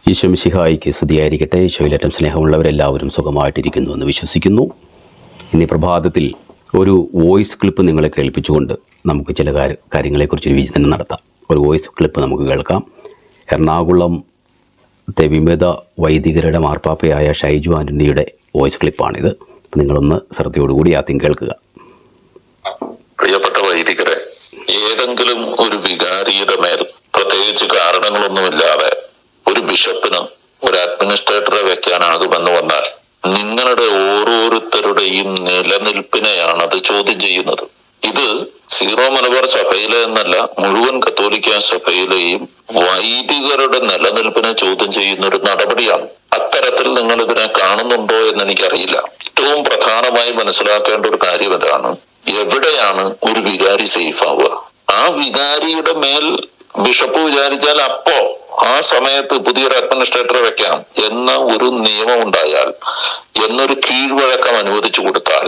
ഈശോ മിശിഹായിക്ക് സ്തുതിയായിരിക്കട്ടെ. ഈശോയിലേറ്റം സ്നേഹമുള്ളവരെല്ലാവരും സുഖമായിട്ടിരിക്കുന്നു എന്ന് വിശ്വസിക്കുന്നു. ഇന്ന് പ്രഭാതത്തിൽ ഒരു വോയിസ് ക്ലിപ്പ് നിങ്ങളെ കേൾപ്പിച്ചുകൊണ്ട് നമുക്ക് ചില കാര്യങ്ങളെക്കുറിച്ചൊരു വിചിന്തനം നടത്താം. ഒരു വോയിസ് ക്ലിപ്പ് നമുക്ക് കേൾക്കാം. എറണാകുളത്തെ വിമത വൈദികരുടെ മാർപ്പാപ്പയായ ഷൈജു ആൻ്റണിയുടെ വോയിസ് ക്ലിപ്പാണിത്. അപ്പോൾ നിങ്ങളൊന്ന് ശ്രദ്ധയോടുകൂടി ആദ്യം കേൾക്കുക. പ്രിയപ്പെട്ട വൈദികരെ, ഏതെങ്കിലും ഒരു വികാരിയുടെ മേൽ പ്രത്യേകിച്ച് കാരണങ്ങളൊന്നുമില്ലാതെ ഒരു ബിഷപ്പിന് ഒരു അഡ്മിനിസ്ട്രേറ്ററെ വെക്കാനാകുമെന്ന് വന്നാൽ നിങ്ങളുടെ ഓരോരുത്തരുടെയും നിലനിൽപ്പിനെയാണ് അത് ചോദ്യം ചെയ്യുന്നത്. ഇത് സീറോ മലബാർ സഭയിലെ എന്നല്ല, മുഴുവൻ കത്തോലിക്ക സഭയിലെയും വൈദികരുടെ നിലനിൽപ്പിനെ ചോദ്യം ചെയ്യുന്ന ഒരു നടപടിയാണ്. അത്തരത്തിൽ നിങ്ങൾ ഇതിനെ കാണുന്നുണ്ടോ എന്ന് എനിക്കറിയില്ല. ഏറ്റവും പ്രധാനമായി മനസ്സിലാക്കേണ്ട ഒരു കാര്യം ഇതാണ്: എവിടെയാണ് ഒരു വികാരി സേഫ് ആവുക? ആ വികാരിയുടെ മേൽ ബിഷപ്പ് വിചാരിച്ചാൽ അപ്പോ ആ സമയത്ത് പുതിയൊരു അഡ്മിനിസ്ട്രേറ്ററെ വെക്കാം എന്ന ഒരു നിയമം ഉണ്ടായാൽ, എന്നൊരു കീഴ്വഴക്കം അനുവദിച്ചു കൊടുത്താൽ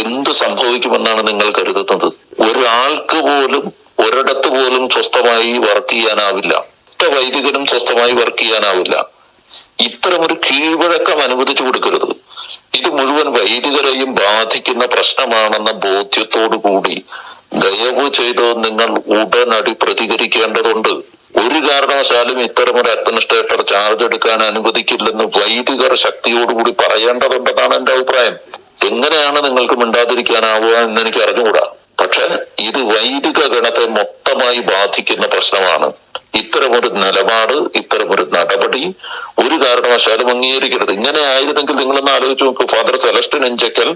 എന്ത് സംഭവിക്കുമെന്നാണ് നിങ്ങൾ കരുതുന്നത്? ഒരാൾക്ക് പോലും ഒരിടത്ത് പോലും സ്വസ്ഥമായി വർക്ക് ചെയ്യാനാവില്ല. ഒറ്റ വൈദികനും സ്വസ്ഥമായി വർക്ക് ചെയ്യാനാവില്ല. ഇത്തരമൊരു കീഴ്വഴക്കം അനുവദിച്ചു കൊടുക്കരുത്. ഇത് മുഴുവൻ വൈദികരെയും ബാധിക്കുന്ന പ്രശ്നമാണെന്ന ബോധ്യത്തോടു കൂടി ദയവ് ചെയ്ത് നിങ്ങൾ ഉടനടി പ്രതികരിക്കേണ്ടതുണ്ട്. ഒരു കാരണവശാലും ഇത്തരമൊരു അഡ്മിനിസ്ട്രേറ്റർ ചാർജ് എടുക്കാൻ അനുവദിക്കില്ലെന്ന് വൈദികർ ശക്തിയോടുകൂടി പറയേണ്ടതുണ്ടെന്നാണ് എന്റെ അഭിപ്രായം. എങ്ങനെയാണ് നിങ്ങൾക്ക് മിണ്ടാതിരിക്കാനാവുക എന്ന് എനിക്ക് അറിഞ്ഞുകൂടാ. പക്ഷെ ഇത് വൈദിക ഗണത്തെ മൊത്തമായി ബാധിക്കുന്ന പ്രശ്നമാണ്. ഇത്തരമൊരു നിലപാട്, ഇത്തരമൊരു നടപടി ഒരു കാരണവശാലും അംഗീകരിക്കരുത്. ഇങ്ങനെ ആയിരുന്നെങ്കിൽ നിങ്ങളൊന്ന് ആലോചിച്ച് നോക്കൂ. ഫാദർ സെലസ്റ്റിൻ ഇഞ്ചക്കൽ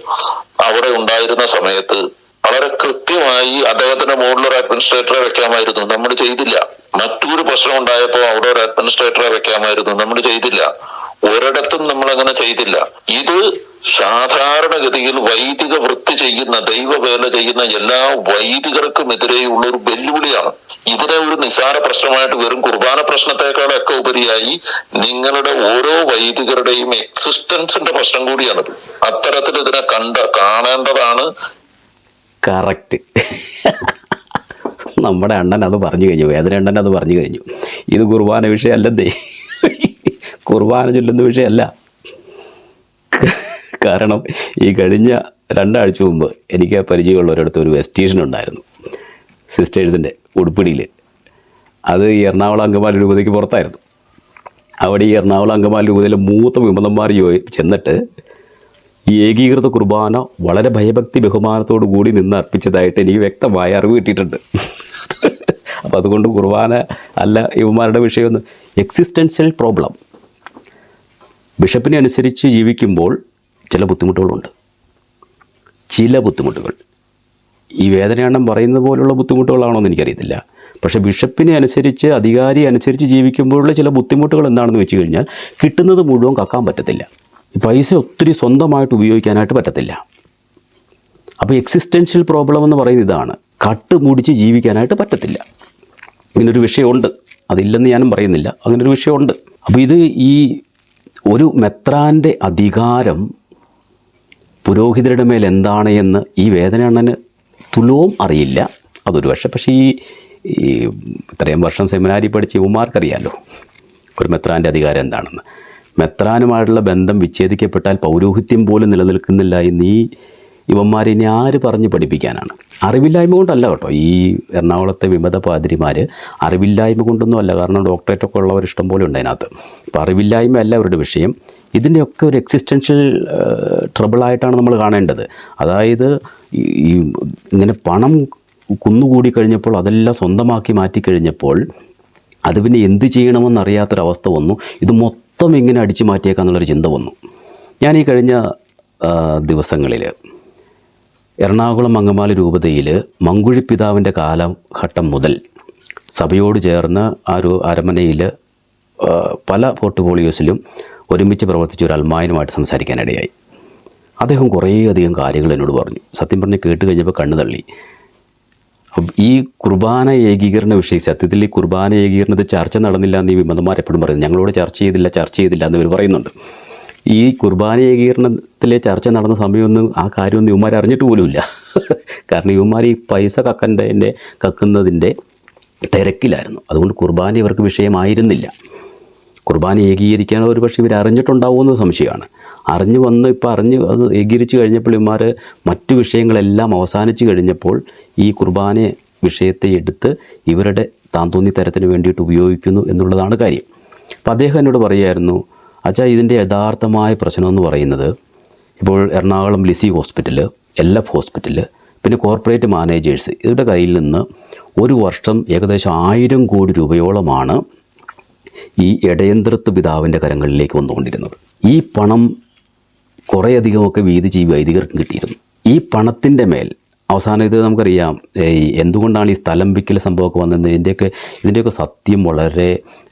അവിടെ ഉണ്ടായിരുന്ന സമയത്ത് വളരെ കൃത്യമായി അദ്ദേഹത്തിന്റെ മുകളിലൊരു അഡ്മിനിസ്ട്രേറ്ററെ വെക്കാമായിരുന്നു. നമ്മൾ ചെയ്തില്ല. മറ്റൊരു പ്രശ്നം ഉണ്ടായപ്പോൾ അവിടെ ഒരു അഡ്മിനിസ്ട്രേറ്ററെ വെക്കാമായിരുന്നു. നമ്മൾ ചെയ്തില്ല. ഒരിടത്തും നമ്മൾ അങ്ങനെ ചെയ്തില്ല. ഇത് സാധാരണഗതിയിൽ വൈദിക വൃത്തി ചെയ്യുന്ന, ദൈവവേല ചെയ്യുന്ന എല്ലാ വൈദികർക്കും എതിരെയുള്ള ഒരു വെല്ലുവിളിയാണ്. ഇതിനെ ഒരു നിസാര പ്രശ്നമായിട്ട്, വെറും കുർബാന പ്രശ്നത്തെക്കാളൊക്കെ ഉപരിയായി നിങ്ങളുടെ ഓരോ വൈദികരുടെയും എക്സിസ്റ്റൻസിന്റെ പ്രശ്നം കൂടിയാണിത്. അത്തരത്തിൽ ഇതിനെ കാണേണ്ടതാണ്. കറക്റ്റ്. നമ്മുടെ അണ്ണൻ അത് പറഞ്ഞു കഴിഞ്ഞു, വേദന അണ്ണൻ അത് പറഞ്ഞു കഴിഞ്ഞു. ഇത് കുർബാന വിഷയമല്ലെന്നേ, കുർബാന ചൊല്ലുന്ന വിഷയമല്ല. കാരണം ഈ കഴിഞ്ഞ 2 ആഴ്ച മുമ്പ് എനിക്ക് പരിചയമുള്ളവരടുത്ത് ഒരു വെസ്റ്റീഷൻ ഉണ്ടായിരുന്നു, സിസ്റ്റേഴ്സിൻ്റെ ഉടുപ്പിടിയിൽ. അത് ഈ എറണാകുളം അങ്കമാലി രൂപതയ്ക്ക് പുറത്തായിരുന്നു. അവിടെ ഈ എറണാകുളം അങ്കമാലി രൂപതയിലെ മൂത്ത വിമതന്മാർ ചെന്നിട്ട് ഈ ഏകീകൃത കുർബാന വളരെ ഭയഭക്തി ബഹുമാനത്തോടു കൂടി നിന്ന് അർപ്പിച്ചതായിട്ട് എനിക്ക് വ്യക്തമായ അറിവ് കിട്ടിയിട്ടുണ്ട്. അപ്പോൾ അതുകൊണ്ട് കുർബാന അല്ല ഇവന്മാരുടെ വിഷയമൊന്നും. Existential problem. ബിഷപ്പിനെ അനുസരിച്ച് ജീവിക്കുമ്പോൾ ചില ബുദ്ധിമുട്ടുകളുണ്ട്. ചില ബുദ്ധിമുട്ടുകൾ ഈ വേദനയാണ്ണം പറയുന്നത് പോലുള്ള ബുദ്ധിമുട്ടുകളാണോ എന്ന് എനിക്കറിയത്തില്ല. പക്ഷേ ബിഷപ്പിനെ അനുസരിച്ച്, അധികാരി അനുസരിച്ച് ജീവിക്കുമ്പോഴുള്ള ചില ബുദ്ധിമുട്ടുകൾ എന്താണെന്ന് വെച്ച് കഴിഞ്ഞാൽ, കിട്ടുന്നത് മുഴുവൻ കക്കാൻ പറ്റത്തില്ല. പൈസ ഒത്തിരി സ്വന്തമായിട്ട് ഉപയോഗിക്കാനായിട്ട് പറ്റത്തില്ല. അപ്പോൾ എക്സിസ്റ്റൻഷ്യൽ പ്രോബ്ലം എന്ന് പറയുന്നത് ഇതാണ്. കട്ട് മുടിച്ച് ജീവിക്കാനായിട്ട് പറ്റത്തില്ല. ഇങ്ങനൊരു വിഷയമുണ്ട്. അതില്ലെന്ന് ഞാനും പറയുന്നില്ല, അങ്ങനൊരു വിഷയമുണ്ട്. അപ്പോൾ ഇത് ഈ ഒരു മെത്രാൻ്റെ അധികാരം പുരോഹിതരുടെ മേൽ എന്താണ് എന്ന് ഈ വേദനയണ്ണന് തുലവും അറിയില്ല. അതൊരു പക്ഷേ. പക്ഷേ ഈ ഇത്രയും വർഷം സെമിനാരി പഠിച്ച ഇവന്മാർക്കറിയാമല്ലോ ഒരു മെത്രാൻ്റെ അധികാരം എന്താണെന്ന്. മെത്രാനുമായിട്ടുള്ള ബന്ധം വിച്ഛേദിക്കപ്പെട്ടാൽ പൗരോഹിത്യം പോലും നിലനിൽക്കുന്നില്ല എന്ന് ഈ ഇവന്മാരെ ഇനി ആര് പറഞ്ഞ് പഠിപ്പിക്കാനാണ്? അറിവില്ലായ്മ കൊണ്ടല്ല കേട്ടോ. ഈ എറണാകുളത്തെ വിമത പാതിരിമാർ അറിവില്ലായ്മ കൊണ്ടൊന്നും അല്ല. കാരണം ഡോക്ടറേറ്റൊക്കെ ഉള്ളവർ ഇഷ്ടം പോലെ ഉണ്ട് അതിനകത്ത്. അപ്പോൾ അറിവില്ലായ്മ അല്ല അവരുടെ വിഷയം. ഇതിൻ്റെയൊക്കെ ഒരു എക്സിസ്റ്റൻഷ്യൽ ട്രബിളായിട്ടാണ് നമ്മൾ കാണേണ്ടത്. അതായത് ഈ ഇങ്ങനെ പണം കുന്നുകൂടി കഴിഞ്ഞപ്പോൾ, അതെല്ലാം സ്വന്തമാക്കി മാറ്റിക്കഴിഞ്ഞപ്പോൾ അത് പിന്നെ എന്ത് ചെയ്യണമെന്നറിയാത്തൊരവസ്ഥ വന്നു. ഇത് മൊത്തം ഇങ്ങനെ അടിച്ചു മാറ്റിയേക്കാന്നുള്ളൊരു ചിന്ത വന്നു. ഞാൻ ഈ കഴിഞ്ഞ ദിവസങ്ങളിൽ എറണാകുളം അങ്കമാലി രൂപതയിൽ മങ്കുഴിപ്പിതാവിൻ്റെ കാലഘട്ടം മുതൽ സഭയോട് ചേർന്ന് ആ ഒരു അരമനയിൽ പല പോർട്ട്ഫോളിയോസിലും ഒരുമിച്ച് പ്രവർത്തിച്ച ഒരു അൽമായനുമായിട്ട് സംസാരിക്കാനിടയായി. അദ്ദേഹം കുറേയധികം കാര്യങ്ങൾ എന്നോട് പറഞ്ഞു. സത്യം പറഞ്ഞ് കേട്ട് കഴിഞ്ഞപ്പോൾ കണ്ണു തള്ളി. ഈ കുർബാന ഏകീകരണ വിഷയം, സത്യത്തിൽ ഈ കുർബാന ഏകീകരണത്തിൽ ചർച്ച നടന്നില്ല എന്ന് ഈ വിമതന്മാരെപ്പോഴും പറയുന്നു. ഞങ്ങളോട് ചർച്ച ചെയ്തില്ല എന്നിവർ പറയുന്നുണ്ട്. ഈ കുർബാന ഏകീകരണത്തിലെ ചർച്ച നടന്ന സമയമൊന്നും ആ കാര്യമൊന്നും ഇവന്മാർ അറിഞ്ഞിട്ട് പോലുമില്ല. കാരണം ഇവന്മാർ ഈ പൈസ കക്കുന്നതിൻ്റെ തിരക്കിലായിരുന്നു. അതുകൊണ്ട് കുർബാന ഇവർക്ക് വിഷയമായിരുന്നില്ല. കുർബാന ഏകീകരിക്കാൻ ഒരു പക്ഷേ ഇവർ അറിഞ്ഞിട്ടുണ്ടാവുമെന്ന് സംശയമാണ്. അറിഞ്ഞു വന്ന് ഇപ്പോൾ അറിഞ്ഞ് അത് ഏകീകരിച്ച് കഴിഞ്ഞപ്പോൾ ഇവന്മാർ മറ്റു വിഷയങ്ങളെല്ലാം അവസാനിച്ച് കഴിഞ്ഞപ്പോൾ ഈ കുർബാന വിഷയത്തെ എടുത്ത് ഇവരുടെ താന്തോന്നി തരത്തിന് വേണ്ടിയിട്ട് ഉപയോഗിക്കുന്നു എന്നുള്ളതാണ് കാര്യം. അപ്പോൾ അദ്ദേഹം എന്നോട് പറയുമായിരുന്നു, അച്ഛാ ഇതിൻ്റെ യഥാർത്ഥമായ പ്രശ്നമെന്ന് പറയുന്നത് ഇപ്പോൾ Ernakulam Lisie hospital, LF hospital, പിന്നെ കോർപ്പറേറ്റ് മാനേജേഴ്സ് ഇവരുടെ കയ്യിൽ നിന്ന് ഒരു വർഷം ഏകദേശം 1000 കോടി രൂപയോളമാണ് ഈ ഇടയന്ത്രത്ത് പിതാവിൻ്റെ കരങ്ങളിലേക്ക് വന്നുകൊണ്ടിരുന്നത്. ഈ പണം കുറേയധികമൊക്കെ വീതിച്ച് ഈ വൈദികർക്കും കിട്ടിയിരുന്നു. ഈ പണത്തിൻ്റെ മേൽ അവസാനം ഇത് നമുക്കറിയാം എന്തുകൊണ്ടാണ് ഈ സ്ഥലം വിൽക്കൽ സംഭവമൊക്കെ വന്നത്. ഇതിൻ്റെയൊക്കെ സത്യം വളരെ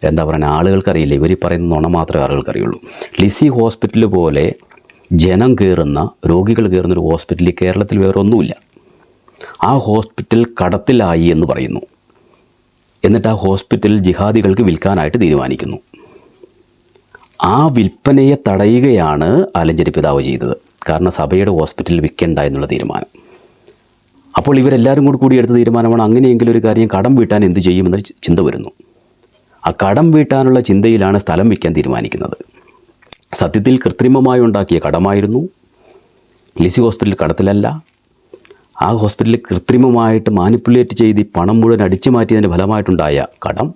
എന്താ പറയുക, ആളുകൾക്കറിയില്ല. ഇവർ പറയുന്ന നുണ മാത്രമേ ആളുകൾക്കറിയുള്ളൂ. ലിസി ഹോസ്പിറ്റൽ പോലെ ജനം കയറുന്ന, രോഗികൾ കയറുന്ന ഒരു ഹോസ്പിറ്റൽ കേരളത്തിൽ വേറെ ഒന്നുമില്ല. ആ ഹോസ്പിറ്റൽ കടത്തിലായി എന്ന് പറയുന്നു. എന്നിട്ട് ആ ഹോസ്പിറ്റൽ ജിഹാദികൾക്ക് വിൽക്കാനായിട്ട് തീരുമാനിക്കുന്നു. ആ വിൽപ്പനയെ തടയുകയാണ് ആലഞ്ചേരി പിതാവ് ചെയ്തത്. കാരണം സഭയുടെ ഹോസ്പിറ്റൽ വിൽക്കണ്ട എന്നുള്ള തീരുമാനം. അപ്പോൾ ഇവരെല്ലാവരും കൂടി എടുത്ത തീരുമാനമാണ് അങ്ങനെയെങ്കിലും ഒരു കാര്യം കടം വീട്ടാൻ എന്ത് ചെയ്യുമെന്നൊരു ചിന്ത വരുന്നു. ആ കടം വീട്ടാനുള്ള ചിന്തയിലാണ് സ്ഥലം വിൽക്കാൻ തീരുമാനിക്കുന്നത്. സത്യത്തിൽ കൃത്രിമമായി ഉണ്ടാക്കിയ കടമായിരുന്നു. ലിസി ഹോസ്പിറ്റൽ കടത്തിലല്ല. ആ ഹോസ്പിറ്റലിൽ കൃത്രിമമായിട്ട് മാനിപ്പുലേറ്റ് ചെയ്ത് പണം മുഴുവൻ അടിച്ചു മാറ്റിയതിൻ്റെ ഫലമായിട്ടുണ്ടായ കടം.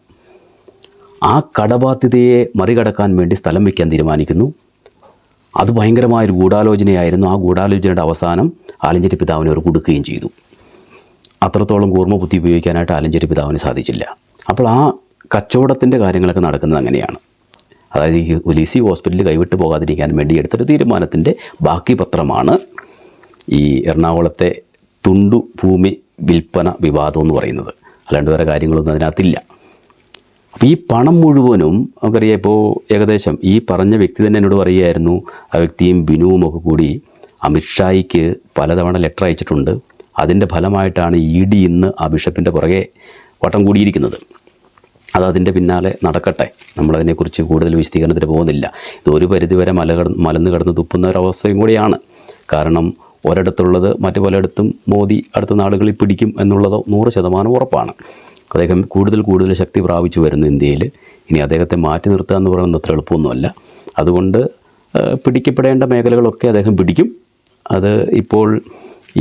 ആ കടബാധ്യതയെ മറികടക്കാൻ വേണ്ടി സ്ഥലം വയ്ക്കാൻ തീരുമാനിക്കുന്നു. അത് ഭയങ്കരമായൊരു ഗൂഢാലോചനയായിരുന്നു. ആ ഗൂഢാലോചനയുടെ അവസാനം ആലഞ്ചേരി പിതാവിനെ അവർ കൊടുക്കുകയും ചെയ്തു. അത്രത്തോളം കൂർമ്മ ബുദ്ധി ഉപയോഗിക്കാനായിട്ട് ആലഞ്ചേരി പിതാവിന് സാധിച്ചില്ല. അപ്പോൾ ആ കച്ചവടത്തിൻ്റെ കാര്യങ്ങളൊക്കെ നടക്കുന്നത് അങ്ങനെയാണ്. അതായത് ഈ ലിസി ഹോസ്പിറ്റലിൽ കൈവിട്ട് പോകാതിരിക്കാൻ വേണ്ടി എടുത്തൊരു തീരുമാനത്തിൻ്റെ ബാക്കി പത്രമാണ് ഈ എറണാകുളത്തെ തുണ്ടു ഭൂമി വിൽപ്പന വിവാദം എന്ന് പറയുന്നത്. അല്ലാണ്ട് വേറെ കാര്യങ്ങളൊന്നും അതിനകത്തില്ല. അപ്പോൾ ഈ പണം മുഴുവനും നമുക്കറിയാം. ഇപ്പോൾ ഏകദേശം ഈ പറഞ്ഞ വ്യക്തി തന്നെ എന്നോട് പറയുകയായിരുന്നു, ആ വ്യക്തിയും ബിനുവും ഒക്കെ കൂടി അമിത്ഷായ്ക്ക് പലതവണ ലെറ്റർ അയച്ചിട്ടുണ്ട്. അതിൻ്റെ ഫലമായിട്ടാണ് ED ഇന്ന് ആ ബിഷപ്പിൻ്റെ പുറകെ വട്ടം കൂടിയിരിക്കുന്നത്. അതതിൻ്റെ പിന്നാലെ നടക്കട്ടെ. നമ്മളതിനെക്കുറിച്ച് കൂടുതൽ വിശദീകരണത്തിന് പോകുന്നില്ല. ഇതൊരു പരിധിവരെ മലന്ന് കിടന്ന് തുപ്പുന്ന ഒരവസ്ഥയും കൂടിയാണ്. കാരണം ഒരിടത്തുള്ളത് മറ്റു പലയിടത്തും മോദി അടുത്ത നാടുകളിൽ പിടിക്കും എന്നുള്ളത് 100% ഉറപ്പാണ്. അദ്ദേഹം കൂടുതൽ ശക്തി പ്രാപിച്ചു വരുന്നു ഇന്ത്യയിൽ. ഇനി അദ്ദേഹത്തെ മാറ്റി നിർത്തുക എന്ന് പറയുന്നത് അത്ര എളുപ്പമൊന്നുമല്ല. അതുകൊണ്ട് പിടിക്കപ്പെടേണ്ട മേഖലകളൊക്കെ അദ്ദേഹം പിടിക്കും. അത് ഇപ്പോൾ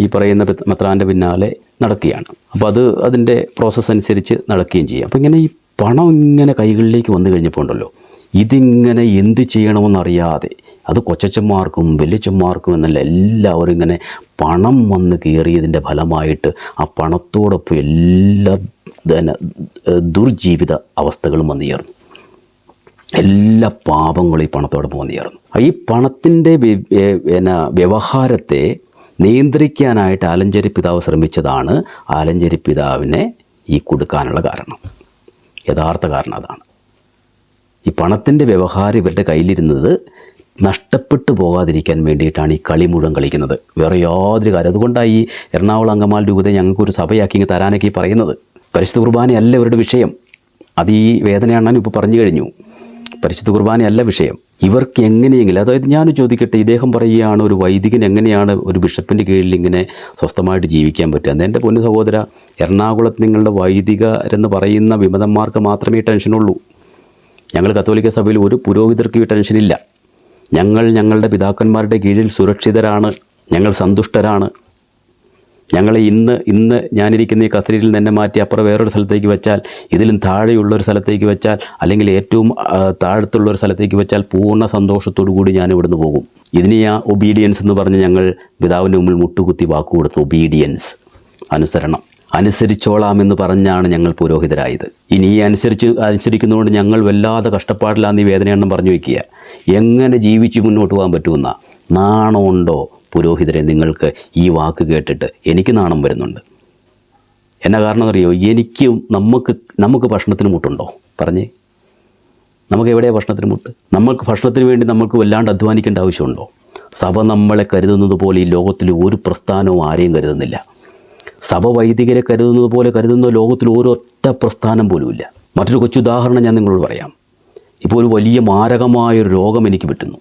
ഈ പറയുന്ന മെത്രാൻ്റെ പിന്നാലെ നടക്കുകയാണ്. അപ്പോൾ അതിൻ്റെ പ്രോസസ്സ് അനുസരിച്ച് നടക്കുകയും ചെയ്യും. അപ്പോൾ ഇങ്ങനെ ഈ പണം ഇങ്ങനെ കൈകളിലേക്ക് വന്നു കഴിഞ്ഞപ്പോൾ ഉണ്ടല്ലോ, ഇതിങ്ങനെ എന്ത് ചെയ്യണമെന്നറിയാതെ, അത് കൊച്ചച്ചന്മാർക്കും വലിയച്ചന്മാർക്കും എന്നല്ല, എല്ലാവരും ഇങ്ങനെ പണം വന്ന് കയറിയതിൻ്റെ ഫലമായിട്ട് ആ പണത്തോടൊപ്പം എല്ലാ ദുർജീവിത അവസ്ഥകളും വന്നു ചേർന്നു. എല്ലാ പാപങ്ങളും ഈ പണത്തോടൊപ്പം വന്നു ചേർന്നു. ഈ പണത്തിൻ്റെ വ്യവഹാരത്തെ നിയന്ത്രിക്കാനായിട്ട് ആലഞ്ചേരി പിതാവ് ശ്രമിച്ചതാണ് ആലഞ്ചേരി പിതാവിനെ ഈ കൊടുക്കാനുള്ള കാരണം. യഥാർത്ഥ കാരണം അതാണ്. ഈ പണത്തിൻ്റെ വ്യവഹാരം ഇവരുടെ കയ്യിലിരുന്നത് നഷ്ടപ്പെട്ടു പോകാതിരിക്കാൻ വേണ്ടിയിട്ടാണ് ഈ കളി മുഴുവൻ കളിക്കുന്നത്. വേറെ യാതൊരു കാര്യം. അതുകൊണ്ടാണ് ഈ എറണാകുളം അങ്കമാലി രൂപതയെ ഞങ്ങൾക്കൊരു സഭയാക്കി ഇങ്ങ് തരാനൊക്കെ ഈ പറയുന്നത്. പരിശുദ്ധ കുർബാനയല്ല ഇവരുടെ വിഷയം. അത് ഈ വേദനയാണെന്ന് ഇപ്പോൾ പറഞ്ഞു കഴിഞ്ഞു. പരിശുദ്ധ കുർബാനയല്ല വിഷയം. ഇവർക്ക് എങ്ങനെയെങ്കിലും, അതായത് ഞാൻ ചോദിക്കട്ടെ, ഇദ്ദേഹം പറയുകയാണ് ഒരു വൈദികൻ എങ്ങനെയാണ് ഒരു ബിഷപ്പിൻ്റെ കീഴിൽ ഇങ്ങനെ സ്വസ്ഥമായിട്ട് ജീവിക്കാൻ പറ്റുക. എൻ്റെ പൊന്നു സഹോദര, എറണാകുളത്ത് നിങ്ങളുടെ വൈദികരെന്ന് പറയുന്ന വിമതന്മാർക്ക് മാത്രമേ ടെൻഷനുള്ളൂ. ഞങ്ങൾ കത്തോലിക്ക സഭയിൽ ഒരു പുരോഹിതർക്ക് ഈ ടെൻഷനില്ല. ഞങ്ങളുടെ പിതാക്കന്മാരുടെ കീഴിൽ സുരക്ഷിതരാണ്, ഞങ്ങൾ സന്തുഷ്ടരാണ്. ഞങ്ങളെ ഇന്ന് ഞാനിരിക്കുന്ന ഈ കസേരയിൽ തന്നെ മാറ്റി അപ്പുറം വേറൊരു സ്ഥലത്തേക്ക് വെച്ചാൽ, ഇതിലും താഴെയുള്ളൊരു സ്ഥലത്തേക്ക് വെച്ചാൽ, അല്ലെങ്കിൽ ഏറ്റവും താഴത്തുള്ളൊരു സ്ഥലത്തേക്ക് വെച്ചാൽ പൂർണ്ണ സന്തോഷത്തോടു കൂടി ഞാൻ ഇവിടുന്ന് പോകും. ഇതിന് ആ ഒബീഡിയൻസ് എന്ന് പറഞ്ഞ് ഞങ്ങൾ പിതാവിൻ്റെ മുമ്പിൽ മുട്ടുകുത്തി വാക്ക് കൊടുത്തു. ഒബീഡിയൻസ്, അനുസരണം. അനുസരിച്ചോളാമെന്ന് പറഞ്ഞാണ് ഞങ്ങൾ പുരോഹിതരായത്. ഇനി ഈ അനുസരിക്കുന്നതുകൊണ്ട് ഞങ്ങൾ വല്ലാതെ കഷ്ടപ്പാടിലാന്ന് ഈ വേദനയെണ്ണം പറഞ്ഞു വയ്ക്കുക. എങ്ങനെ ജീവിച്ച് മുന്നോട്ട് പോകാൻ പറ്റുമെന്ന നാണമുണ്ടോ പുരോഹിതരെ നിങ്ങൾക്ക്? ഈ വാക്ക് കേട്ടിട്ട് എനിക്ക് നാണം വരുന്നുണ്ട്. എന്നാ കാരണം അറിയോ? നമുക്ക് ഭക്ഷണത്തിന് മുട്ടുണ്ടോ? പറഞ്ഞേ, നമുക്ക് എവിടെയാണ് ഭക്ഷണത്തിന് മുട്ട്? നമുക്ക് ഭക്ഷണത്തിന് വേണ്ടി നമുക്ക് വല്ലാണ്ട് അധ്വാനിക്കേണ്ട ആവശ്യമുണ്ടോ? സഭ നമ്മളെ കരുതുന്നത് പോലെ ഈ ലോകത്തിൽ ഒരു പ്രസ്ഥാനവും ആരെയും കരുതുന്നില്ല. സഭ വൈദികരെ കരുതുന്നത് പോലെ കരുതുന്ന ലോകത്തിൽ ഒരൊറ്റ പ്രസ്ഥാനം പോലുമില്ല. മറ്റൊരു കൊച്ചുദാഹരണം ഞാൻ നിങ്ങളോട് പറയാം. ഇപ്പോൾ ഒരു വലിയ മാരകമായൊരു രോഗം എനിക്ക് പറ്റുന്നു.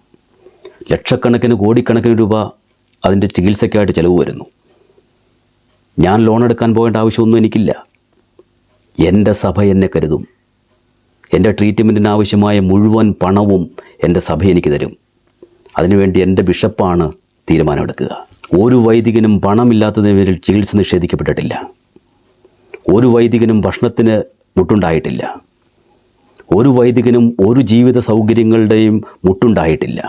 ലക്ഷക്കണക്കിന് കോടിക്കണക്കിന് രൂപ അതിൻ്റെ ചികിത്സയ്ക്കായിട്ട് ചിലവ് വരുന്നു. ഞാൻ ലോൺ എടുക്കാൻ പോകേണ്ട ആവശ്യമൊന്നും എനിക്കില്ല. എൻ്റെ സഭ എന്നെ കരുതും. എൻ്റെ ട്രീറ്റ്മെൻറ്റിന് ആവശ്യമായ മുഴുവൻ പണവും എൻ്റെ സഭ എനിക്ക് തരും. അതിനുവേണ്ടി എൻ്റെ ബിഷപ്പാണ് തീരുമാനമെടുക്കുക. ഒരു വൈദികനും പണമില്ലാത്തതിന് പേരിൽ ചികിത്സ നിഷേധിക്കപ്പെട്ടിട്ടില്ല. ഒരു വൈദികനും ഭക്ഷണത്തിന് മുട്ടുണ്ടായിട്ടില്ല. ഒരു വൈദികനും ഒരു ജീവിത സൗകര്യങ്ങളുടെയും മുട്ടുണ്ടായിട്ടില്ല.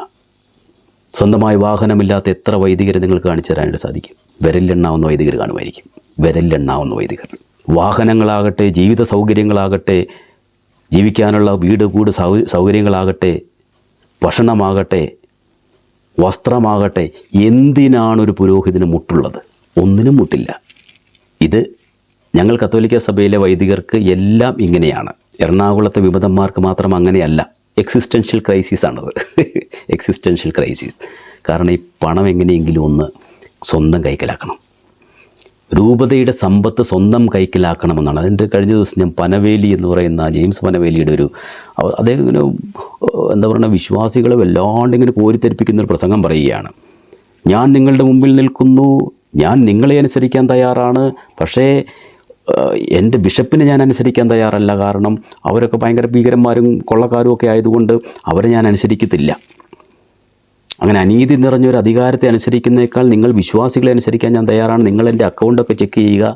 സ്വന്തമായി വാഹനമില്ലാത്ത എത്ര വൈദികരെ നിങ്ങൾക്ക് കാണിച്ചു തരാനായിട്ട് സാധിക്കും? വിരലിലെണ്ണാവുന്ന വൈദികർ കാണുമായിരിക്കും. വിരലിലെണ്ണാവുന്ന വൈദികർ. വാഹനങ്ങളാകട്ടെ, ജീവിത സൗകര്യങ്ങളാകട്ടെ, ജീവിക്കാനുള്ള വീട് സൗകര്യങ്ങളാകട്ടെ, ഭക്ഷണമാകട്ടെ, വസ്ത്രമാകട്ടെ, എന്തിനാണൊരു പുരോഹിതന് മുട്ടുള്ളത്? ഒന്നിനും മുട്ടില്ല. ഇത് ഞങ്ങൾ കത്തോലിക്ക സഭയിലെ വൈദികർക്ക് എല്ലാം ഇങ്ങനെയാണ്. എറണാകുളത്തെ വിമതന്മാർക്ക് മാത്രം അങ്ങനെയല്ല. എക്സിസ്റ്റൻഷ്യൽ ക്രൈസിസാണത്. Existential crisis. കാരണം ഈ പണം എങ്ങനെയെങ്കിലും ഒന്ന് സ്വന്തം കൈക്കലാക്കണം. രൂപതയുടെ സമ്പത്ത് സ്വന്തം കൈക്കലാക്കണമെന്നാണ്. അതിൻ്റെ കഴിഞ്ഞ ദിവസം ഞാൻ പനവേലി എന്ന് പറയുന്ന ജെയിംസ് പനവേലിയുടെ അദ്ദേഹം ഇങ്ങനെ എന്താ പറയുക, വിശ്വാസികളെ വല്ലാണ്ട് ഇങ്ങനെ കോരിത്തെരിപ്പിക്കുന്നൊരു പ്രസംഗം പറയുകയാണ്. ഞാൻ നിങ്ങളുടെ മുമ്പിൽ നിൽക്കുന്നു, ഞാൻ നിങ്ങളെ അനുസരിക്കാൻ തയ്യാറാണ്, പക്ഷേ എൻ്റെ ബിഷപ്പിനെ ഞാൻ അനുസരിക്കാൻ തയ്യാറല്ല. കാരണം അവരൊക്കെ ഭയങ്കര ഭീകരന്മാരും കൊള്ളക്കാരും ഒക്കെ ആയതുകൊണ്ട് അവരെ ഞാൻ അനുസരിക്കത്തില്ല. അങ്ങനെ അനീതി നിറഞ്ഞൊരു അധികാരത്തെ അനുസരിക്കുന്നേക്കാൾ നിങ്ങൾ വിശ്വാസികളെ അനുസരിക്കാൻ ഞാൻ തയ്യാറാണ്. നിങ്ങൾ എൻ്റെ അക്കൗണ്ടൊക്കെ ചെക്ക് ചെയ്യുക,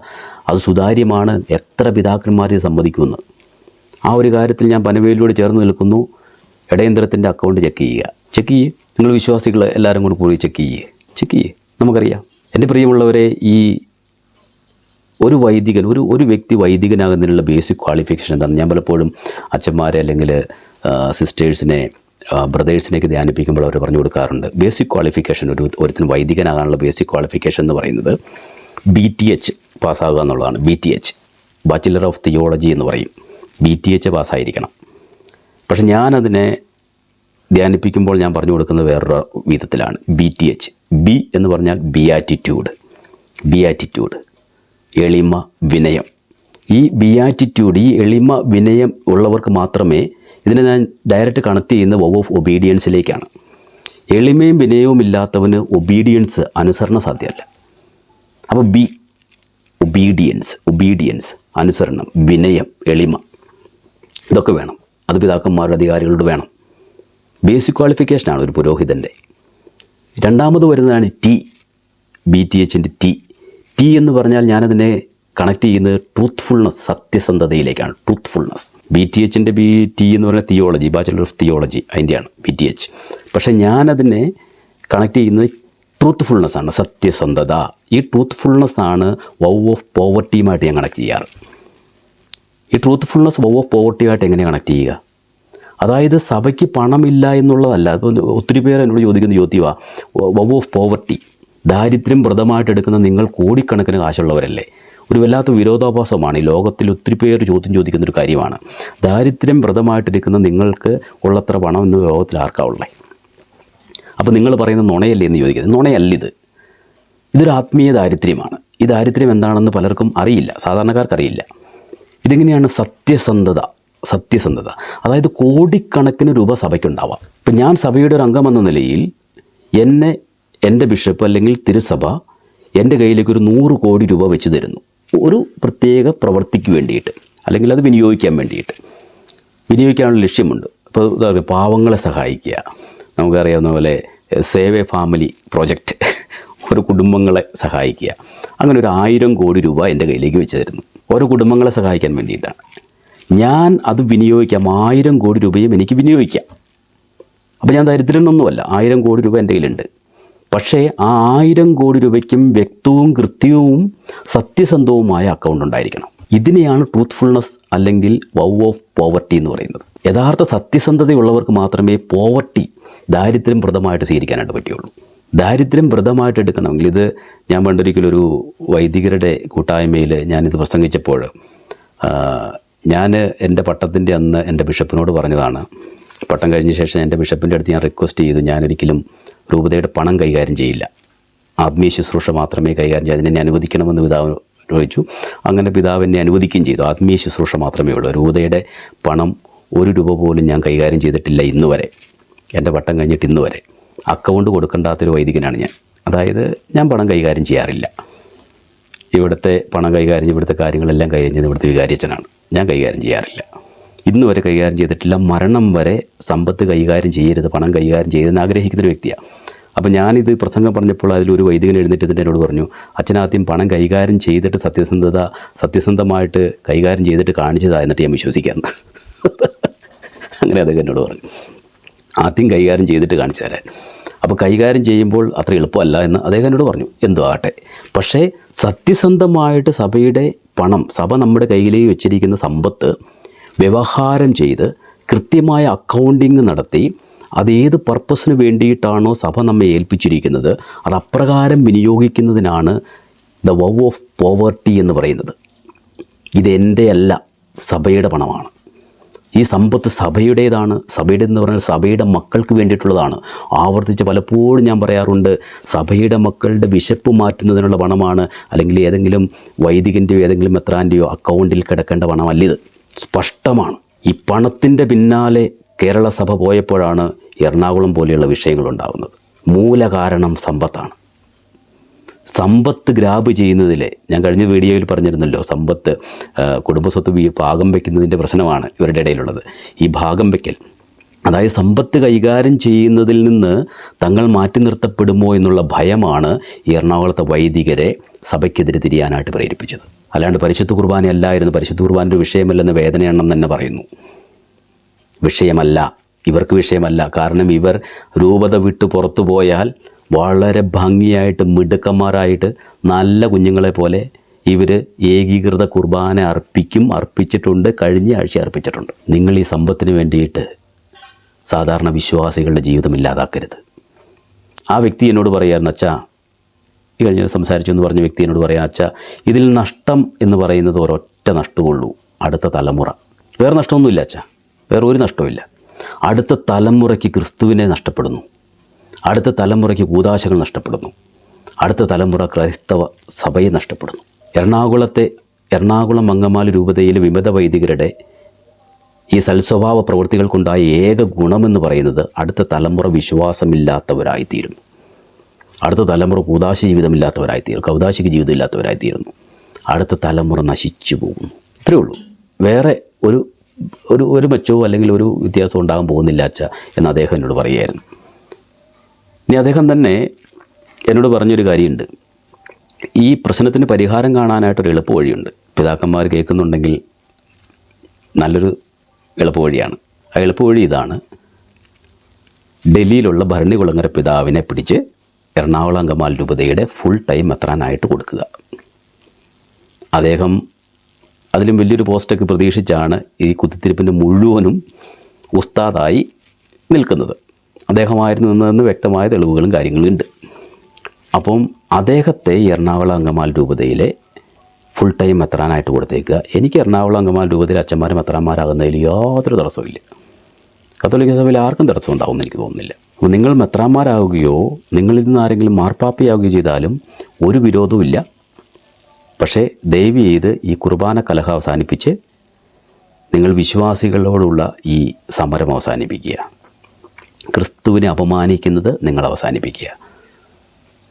അത് സുതാര്യമാണ്. എത്ര പിതാക്കന്മാർ ഇത് സമ്മതിക്കുമെന്ന്. ആ ഒരു കാര്യത്തിൽ ഞാൻ പനവേലിയോട് ചേർന്ന് നിൽക്കുന്നു. ഇടയന്ത്രത്തിൻ്റെ അക്കൗണ്ട് ചെക്ക് ചെയ്യ്. നിങ്ങൾ വിശ്വാസികൾ എല്ലാവരും കൂടി പോയി ചെക്ക് ചെയ്യ്. നമുക്കറിയാം. എൻ്റെ പ്രിയമുള്ളവരെ, ഈ ഒരു വൈദികൻ, ഒരു വ്യക്തി വൈദികനാകുന്നതിനുള്ള ബേസിക് ക്വാളിഫിക്കേഷൻ എന്താണ്? ഞാൻ പലപ്പോഴും അച്ഛന്മാരെ അല്ലെങ്കിൽ സിസ്റ്റേഴ്സിനെ, ബ്രദേഴ്സിനെയൊക്കെ ധ്യാനിപ്പിക്കുമ്പോൾ അവർ പറഞ്ഞു കൊടുക്കാറുണ്ട്. ബേസിക് ക്വാളിഫിക്കേഷൻ, ഒരുത്തിന് വൈദികനാകാനുള്ള ബേസിക് ക്വാളിഫിക്കേഷൻ എന്ന് പറയുന്നത് BTH പാസ്സാകുക എന്നുള്ളതാണ്. BTH, ബാച്ചിലർ ഓഫ് തിയോളജി എന്ന് പറയും. BTH പാസ്സായിരിക്കണം. പക്ഷെ ഞാനതിനെ ധ്യാനിപ്പിക്കുമ്പോൾ ഞാൻ പറഞ്ഞു കൊടുക്കുന്നത് വേറൊരു വിധത്തിലാണ്. BTH. ബി എന്ന് പറഞ്ഞാൽ ബിയാറ്റിറ്റ്യൂഡ്, എളിമ, വിനയം. ഈ ബിയാറ്റിറ്റ്യൂഡ്, ഈ എളിമ, വിനയം ഉള്ളവർക്ക് മാത്രമേ, ഇതിനെ ഞാൻ ഡയറക്റ്റ് കണക്ട് ചെയ്യുന്ന വോ ഓഫ് ഒബീഡിയൻസിലേക്കാണ്. എളിമയും വിനയവും ഇല്ലാത്തവന് ഒബീഡിയൻസ്, അനുസരണം സാധ്യമല്ല. അപ്പോൾ ഒബീഡിയൻസ്, അനുസരണം, വിനയം, എളിമ, ഇതൊക്കെ വേണം. അത് പിതാക്കന്മാരുടെ അധികാരികളോട് വേണം. ബേസിക് ക്വാളിഫിക്കേഷനാണ് ഒരു പുരോഹിതൻ്റെ. രണ്ടാമത് വരുന്നതാണ് BTHൻ്റെ ടി എന്ന് പറഞ്ഞാൽ ഞാനതിനെ കണക്ട് ചെയ്യുന്നത് ട്രൂത്ത്ഫുൾനെസ്, സത്യസന്ധതയിലേക്കാണ്. ട്രൂത്ത്ഫുൾനെസ്. BTHൻ്റെ ടി എന്ന് പറഞ്ഞാൽ തിയോളജി, ബാച്ചിലർ ഓഫ് തിയോളജി, അതിൻ്റെയാണ് BTH. പക്ഷേ ഞാനതിനെ കണക്ട് ചെയ്യുന്നത് ട്രൂത്ത്ഫുൾനെസ് ആണ്, സത്യസന്ധത. ഈ ട്രൂത്ത്ഫുൾനെസ് ആണ് വൗ ഓഫ് പോവർട്ടിയുമായിട്ട് ഞാൻ കണക്ട് ചെയ്യാറ്. ഈ ട്രൂത്ത്ഫുൾനെസ് വൗ ഓഫ് പോവർട്ടിയുമായിട്ട് എങ്ങനെ കണക്ട് ചെയ്യുക? അതായത് സഭയ്ക്ക് പണമില്ല എന്നുള്ളതല്ല. അപ്പോൾ ഒത്തിരി പേർ എന്നോട് ചോദിക്കുന്ന ചോദ്യമാണ് വൗ ഓഫ് പോവർട്ടി. ദാരിദ്ര്യം വ്രതമായിട്ട് എടുക്കുന്ന നിങ്ങൾ കോടിക്കണക്കിന് കാശുള്ളവരല്ലേ? ഒരു വല്ലാത്ത വിരോധാഭാസമാണ്. ഈ ലോകത്തിൽ ഒത്തിരി പേര് ചോദിക്കുന്നൊരു കാര്യമാണ്. ദാരിദ്ര്യം വ്രതമായിട്ടെടുക്കുന്ന നിങ്ങൾക്ക് ഉള്ളത്ര പണം ഇന്ന് ലോകത്തിൽ ആർക്കാ ഉള്ളത്? അപ്പോൾ നിങ്ങൾ പറയുന്നത് നുണയല്ലേ എന്ന് ചോദിക്കുന്നത്. നുണയല്ലിത്. ഇതൊരു ആത്മീയ ദാരിദ്ര്യമാണ്. ഈ ദാരിദ്ര്യം എന്താണെന്ന് പലർക്കും അറിയില്ല, സാധാരണക്കാർക്കറിയില്ല. ഇതിങ്ങനെയാണ് സത്യസന്ധത. അതായത് കോടിക്കണക്കിന് രൂപ സഭയ്ക്കുണ്ടാവാം. ഇപ്പം ഞാൻ സഭയുടെ ഒരു അംഗമെന്ന നിലയിൽ എൻ്റെ ബിഷപ്പ് അല്ലെങ്കിൽ തിരുസഭ എൻ്റെ കയ്യിലേക്ക് ഒരു 100 കോടി രൂപ വെച്ച് തരുന്നു. ഒരു പ്രത്യേക പ്രവൃത്തിക്ക് വേണ്ടിയിട്ട്, അല്ലെങ്കിൽ അത് വിനിയോഗിക്കാനുള്ള ലക്ഷ്യമുണ്ട്. ഇപ്പോൾ പാവങ്ങളെ സഹായിക്കുക, നമുക്കറിയാവുന്ന പോലെ സേവ് എ ഫാമിലി പ്രോജക്റ്റ്, ഒരു കുടുംബങ്ങളെ സഹായിക്കുക. അങ്ങനെ ഒരു 1000 കോടി രൂപ എൻ്റെ കയ്യിലേക്ക് വെച്ച് തരുന്നു. ഓരോ കുടുംബങ്ങളെ സഹായിക്കാൻ വേണ്ടിയിട്ടാണ്. ഞാൻ അത് വിനിയോഗിക്കാം. 1000 കോടി രൂപയും എനിക്ക് വിനിയോഗിക്കാം. അപ്പോൾ ഞാൻ ദരിദ്രനൊന്നുമല്ല. 1000 കോടി രൂപ എൻ്റെ കയ്യിലുണ്ട്. പക്ഷേ ആ 1000 കോടി രൂപയ്ക്കും വ്യക്തവും കൃത്യവും സത്യസന്ധവുമായ അക്കൗണ്ട് ഉണ്ടായിരിക്കണം. ഇതിനെയാണ് ട്രൂത്ത്ഫുൾനെസ് അല്ലെങ്കിൽ വൗ ഓഫ് പോവർട്ടി എന്ന് പറയുന്നത്. യഥാർത്ഥ സത്യസന്ധതയുള്ളവർക്ക് മാത്രമേ ദാരിദ്ര്യം വ്രതമായിട്ട് സ്വീകരിക്കാനായിട്ട് പറ്റുള്ളൂ. ദാരിദ്ര്യം വ്രതമായിട്ട് എടുക്കണമെങ്കിൽ, ഇത് ഞാൻ പണ്ടൊരിക്കലൊരു വൈദികരുടെ കൂട്ടായ്മയിൽ ഞാനിത് പ്രസംഗിച്ചപ്പോൾ ഞാൻ എൻ്റെ പട്ടത്തിൻ്റെ അന്ന് എൻ്റെ ബിഷപ്പിനോട് പറഞ്ഞതാണ്. പട്ടം കഴിഞ്ഞ ശേഷം എൻ്റെ ബിഷപ്പിൻ്റെ അടുത്ത് ഞാൻ റിക്വസ്റ്റ് ചെയ്തു, ഞാനൊരിക്കലും രൂപതയുടെ പണം കൈകാര്യം ചെയ്യില്ല, ആത്മീയ ശുശ്രൂഷ മാത്രമേ കൈകാര്യം ചെയ്ത് അതിനെ അനുവദിക്കണമെന്ന് പിതാവ് ചോദിച്ചു. അങ്ങനെ പിതാവ് എന്നെ അനുവദിക്കുകയും ചെയ്തു. ആത്മീയ ശുശ്രൂഷ മാത്രമേ ഉള്ളൂ. രൂപതയുടെ പണം 1 രൂപ പോലും ഞാൻ കൈകാര്യം ചെയ്തിട്ടില്ല ഇന്ന് വരെ. എൻ്റെ പട്ടം കഴിഞ്ഞിട്ട് ഇന്ന് വരെ അക്കൗണ്ട് കൊടുക്കേണ്ടാത്തൊരു വൈദികനാണ് ഞാൻ. അതായത് ഞാൻ പണം കൈകാര്യം ചെയ്യാറില്ല. ഇവിടുത്തെ പണം കൈകാര്യം, ഇവിടുത്തെ കാര്യങ്ങളെല്ലാം കൈകാര്യം ചെയ്യുന്നത് ഇവിടുത്തെ വികാരിയച്ഛനാണ്. ഞാൻ കൈകാര്യം ചെയ്യാറില്ല. ഇന്ന് വരെ കൈകാര്യം ചെയ്തിട്ടില്ല. മരണം വരെ സമ്പത്ത് കൈകാര്യം ചെയ്യരുത്, പണം കൈകാര്യം ചെയ്യരുതെന്ന് ആഗ്രഹിക്കുന്നൊരു വ്യക്തിയാണ്. അപ്പോൾ ഞാനിത് പ്രസംഗം പറഞ്ഞപ്പോൾ അതിലൊരു വൈദികൻ എഴുന്നേറ്റ് എന്നോട് പറഞ്ഞു, അച്ഛനാദ്യം പണം കൈകാര്യം ചെയ്തിട്ട് സത്യസന്ധമായിട്ട് കൈകാര്യം ചെയ്തിട്ട് കാണിച്ചതാ, എന്നിട്ട് ഞാൻ വിശ്വസിക്കാമെന്ന്. അങ്ങനെ അദ്ദേഹം എന്നോട് പറഞ്ഞു, ആദ്യം കൈകാര്യം ചെയ്തിട്ട് കാണിച്ചു തരാൻ. അപ്പോൾ കൈകാര്യം ചെയ്യുമ്പോൾ അത്ര എളുപ്പമല്ല എന്ന് അദ്ദേഹം എന്നോട് പറഞ്ഞു. എന്തോ ആകട്ടെ, പക്ഷേ സത്യസന്ധമായിട്ട് സഭയുടെ പണം, സഭ നമ്മുടെ കയ്യിലേക്ക് വെച്ചിരിക്കുന്ന സമ്പത്ത് വ്യവഹാരം ചെയ്ത് കൃത്യമായ അക്കൗണ്ടിങ് നടത്തി അതേത് പർപ്പസിന് വേണ്ടിയിട്ടാണോ സഭ നമ്മെ ഏൽപ്പിച്ചിരിക്കുന്നത് അത് അപ്രകാരം വിനിയോഗിക്കുന്നതിനാണ് ദ വൗ ഓഫ് പോവർട്ടി എന്ന് പറയുന്നത്. ഇതെൻ്റെ അല്ല, സഭയുടെ പണമാണ്. ഈ സമ്പത്ത് സഭയുടേതാണ്. സഭയുടെ എന്ന് പറഞ്ഞാൽ സഭയുടെ മക്കൾക്ക് വേണ്ടിയിട്ടുള്ളതാണ്. ആവർത്തിച്ച് പലപ്പോഴും ഞാൻ പറയാറുണ്ട്, സഭയുടെ മക്കളുടെ വിശപ്പ് മാറ്റുന്നതിനുള്ള പണമാണ്, അല്ലെങ്കിൽ ഏതെങ്കിലും വൈദികൻ്റെയോ ഏതെങ്കിലും മെത്രാൻ്റെയോ അക്കൗണ്ടിൽ കിടക്കേണ്ട പണമല്ലിത്. സ്പഷ്ടമാണ്. ഈ പണത്തിൻ്റെ പിന്നാലെ കേരള സഭ പോയപ്പോഴാണ് എറണാകുളം പോലെയുള്ള വിഷയങ്ങളുണ്ടാകുന്നത്. മൂലകാരണം സമ്പത്താണ്. സമ്പത്ത് ഗ്രാബ് ചെയ്യുന്നതിലെ ഞാൻ കഴിഞ്ഞ വീഡിയോയിൽ പറഞ്ഞിരുന്നല്ലോ, സമ്പത്ത് കുടുംബസ്വത്ത് ഭാഗം വയ്ക്കുന്നതിൻ്റെ പ്രശ്നമാണ് ഇവരുടെ ഇടയിലുള്ളത്. ഈ ഭാഗം വയ്ക്കൽ, അതായത് സമ്പത്ത് കൈകാര്യം ചെയ്യുന്നതിൽ നിന്ന് തങ്ങൾ മാറ്റി നിർത്തപ്പെടുമോ എന്നുള്ള ഭയമാണ് ഈ എറണാകുളത്തെ വൈദികരെ സഭയ്ക്കെതിരെ തിരിയാനായിട്ട് പ്രേരിപ്പിച്ചത്. അല്ലാണ്ട് പരിശുദ്ധ കുർബാനയല്ലായിരുന്നു. പരിശുദ്ധ കുർബാനയുടെ വിഷയമല്ലെന്ന് വേദനയെണ്ണം തന്നെ പറയുന്നു. വിഷയമല്ല, ഇവർക്ക് വിഷയമല്ല. കാരണം ഇവർ രൂപത വിട്ട് പുറത്തു പോയാൽ വളരെ ഭംഗിയായിട്ട് മിടുക്കന്മാരായിട്ട് നല്ല കുഞ്ഞുങ്ങളെ പോലെ ഇവർ ഏകീകൃത കുർബാന അർപ്പിച്ചിട്ടുണ്ട്. കഴിഞ്ഞ ആഴ്ച അർപ്പിച്ചിട്ടുണ്ട്. നിങ്ങൾ ഈ സമ്പത്തിന് വേണ്ടിയിട്ട് സാധാരണ വിശ്വാസികളുടെ ജീവിതം ഇല്ലാതാക്കരുത്. ആ വ്യക്തി എന്നോട് പറയായിരുന്നു, അച്ഛാ, ഈ കഴിഞ്ഞ സംസാരിച്ചു എന്ന് പറഞ്ഞ വ്യക്തി എന്നോട് പറയാം, അച്ഛാ, ഇതിൽ നഷ്ടം എന്ന് പറയുന്നത് ഒരൊറ്റ നഷ്ടമുള്ളൂ, അടുത്ത തലമുറ. വേറെ നഷ്ടമൊന്നുമില്ല അച്ഛാ, വേറെ ഒരു നഷ്ടവുമില്ല. അടുത്ത തലമുറയ്ക്ക് ക്രിസ്തുവിനെ നഷ്ടപ്പെടുന്നു. അടുത്ത തലമുറയ്ക്ക് കൂദാശകൾ നഷ്ടപ്പെടുന്നു. അടുത്ത തലമുറ ക്രൈസ്തവ സഭയെ നഷ്ടപ്പെടുന്നു. എറണാകുളം അങ്കമാലി രൂപതയിലെ വിമത വൈദികരുടെ ഈ സൽസ്വഭാവ പ്രവൃത്തികൾക്കുണ്ടായ ഏക ഗുണമെന്ന് പറയുന്നത് അടുത്ത തലമുറ വിശ്വാസമില്ലാത്തവരായിത്തീരുന്നു. അടുത്ത തലമുറ കൂദാശ ജീവിതമില്ലാത്തവരായിത്തീരുന്നു, കൗദാശിക ജീവിതമില്ലാത്തവരായിത്തീരുന്നു. അടുത്ത തലമുറ നശിച്ചു പോകുന്നു. ഇത്രയേ ഉള്ളൂ. വേറെ ഒരു മെച്ചവും അല്ലെങ്കിൽ ഒരു വ്യത്യാസവും ഉണ്ടാകാൻ പോകുന്നില്ല അച്ഛ എന്ന് അദ്ദേഹം എന്നോട് പറയുമായിരുന്നു. ഇനി അദ്ദേഹം തന്നെ എന്നോട് പറഞ്ഞൊരു കാര്യമുണ്ട്. ഈ പ്രശ്നത്തിന് പരിഹാരം കാണാനായിട്ടൊരു എളുപ്പ വഴിയുണ്ട്. പിതാക്കന്മാർ കേൾക്കുന്നുണ്ടെങ്കിൽ നല്ലൊരു എളുപ്പ വഴിയാണ്. ആ എളുപ്പ വഴി ഇതാണ്: ഡൽഹിയിലുള്ള ഭരണികുളങ്ങര പിതാവിനെ പിടിച്ച് എറണാകുളം അങ്കമാലി രൂപതയുടെ ഫുൾ ടൈം മെത്രാനായിട്ട് കൊടുക്കുക. അദ്ദേഹം അതിലും വലിയൊരു പോസ്റ്റൊക്കെ പ്രതീക്ഷിച്ചാണ് ഈ കുത്തിത്തിരിപ്പിൻ്റെ മുഴുവനും ഉസ്താദായി നിൽക്കുന്നത്. അദ്ദേഹമായിരുന്നു നിന്നതെന്ന് വ്യക്തമായ തെളിവുകളും കാര്യങ്ങളും ഉണ്ട്. അപ്പം അദ്ദേഹത്തെ എറണാകുളം അങ്കമാലി രൂപതയിലെ ഫുൾ ടൈം മെത്രാനായിട്ട് കൊടുത്തേക്കുക. എനിക്ക് എറണാകുളം അങ്കമാലി രൂപതയിലെ അച്ഛന്മാരും മെത്രാന്മാരാകുന്നതിൽ യാതൊരു തടസ്സമില്ല. കത്തോലിക്ക സഭയിൽ ആർക്കും തടസ്സം ഉണ്ടാകുമെന്ന് എനിക്ക് തോന്നുന്നില്ല. അപ്പോൾ നിങ്ങൾ മെത്രാന്മാരാകുകയോ നിങ്ങളിൽ നിന്ന് ആരെങ്കിലും മാർപ്പാപ്പയാവുകയോ ചെയ്താലും ഒരു വിരോധവുമില്ല. പക്ഷേ ദയവ് ചെയ്ത് ഈ കുർബാന കലഹം അവസാനിപ്പിച്ച് നിങ്ങൾ വിശ്വാസികളോടുള്ള ഈ സമരം അവസാനിപ്പിക്കുക. ക്രിസ്തുവിനെ അപമാനിക്കുന്നത് നിങ്ങൾ അവസാനിപ്പിക്കുക.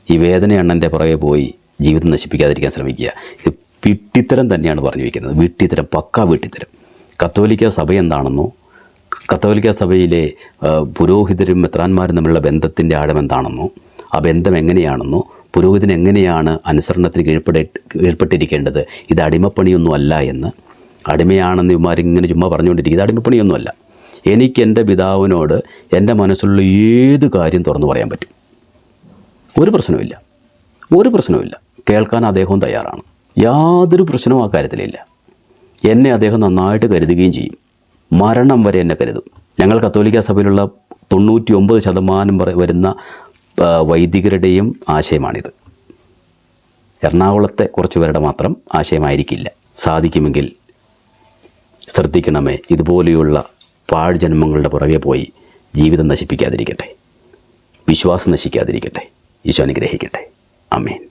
ഈ വേദന എണ്ണൻ്റെ പുറകെ പോയി ജീവിതം നശിപ്പിക്കാതിരിക്കാൻ ശ്രമിക്കുക. ഇത് വിട്ടിത്തരം തന്നെയാണ് പറഞ്ഞു വയ്ക്കുന്നത്. വിട്ടിത്തരം, പക്കാ വിട്ടിത്തരം. കത്തോലിക്ക സഭ എന്താണെന്നോ, കത്തോലിക്ക സഭയിലെ പുരോഹിതരും മെത്രാന്മാരും തമ്മിലുള്ള ബന്ധത്തിൻ്റെ ആഴം എന്താണെന്നോ, ആ ബന്ധം എങ്ങനെയാണെന്നോ, പുരോഹിതൻ എങ്ങനെയാണ് അനുസരണത്തിന് കീഴ്പ്പെട്ടിരിക്കേണ്ടത്, ഇത് അടിമപ്പണിയൊന്നും അല്ല എന്ന്, അടിമയാണെന്ന് ഇവന്മാരിങ്ങനെ ചുമ്മാ പറഞ്ഞുകൊണ്ടിരിക്കുക, ഇത് അടിമപ്പണിയൊന്നുമല്ല. എനിക്ക് എൻ്റെ പിതാവിനോട് എൻ്റെ മനസ്സിലുള്ള ഏത് കാര്യം തുറന്നു പറയാൻ പറ്റും. ഒരു പ്രശ്നവുമില്ല. കേൾക്കാൻ അദ്ദേഹവും തയ്യാറാണ്. യാതൊരു പ്രശ്നവും ആ കാര്യത്തിലില്ല. എന്നെ അദ്ദേഹം നന്നായിട്ട് കരുതുകയും ചെയ്യും. മരണം വരെ എന്നെ കരുതും. ഞങ്ങൾ കത്തോലിക്ക സഭയിലുള്ള 99% വരുന്ന വൈദികരുടെയും ആശയമാണിത്. എറണാകുളത്തെ കുറച്ച് പേരുടെ മാത്രം ആശയമായിരിക്കില്ല. സാധിക്കുമെങ്കിൽ ശ്രദ്ധിക്കണമേ, ഇതുപോലെയുള്ള പാഴ്ജന്മങ്ങളുടെ പുറകെ പോയി ജീവിതം നശിപ്പിക്കാതിരിക്കട്ടെ, വിശ്വാസം നശിക്കാതിരിക്കട്ടെ. ഈശോ അനുഗ്രഹിക്കട്ടെ. ആമേൻ.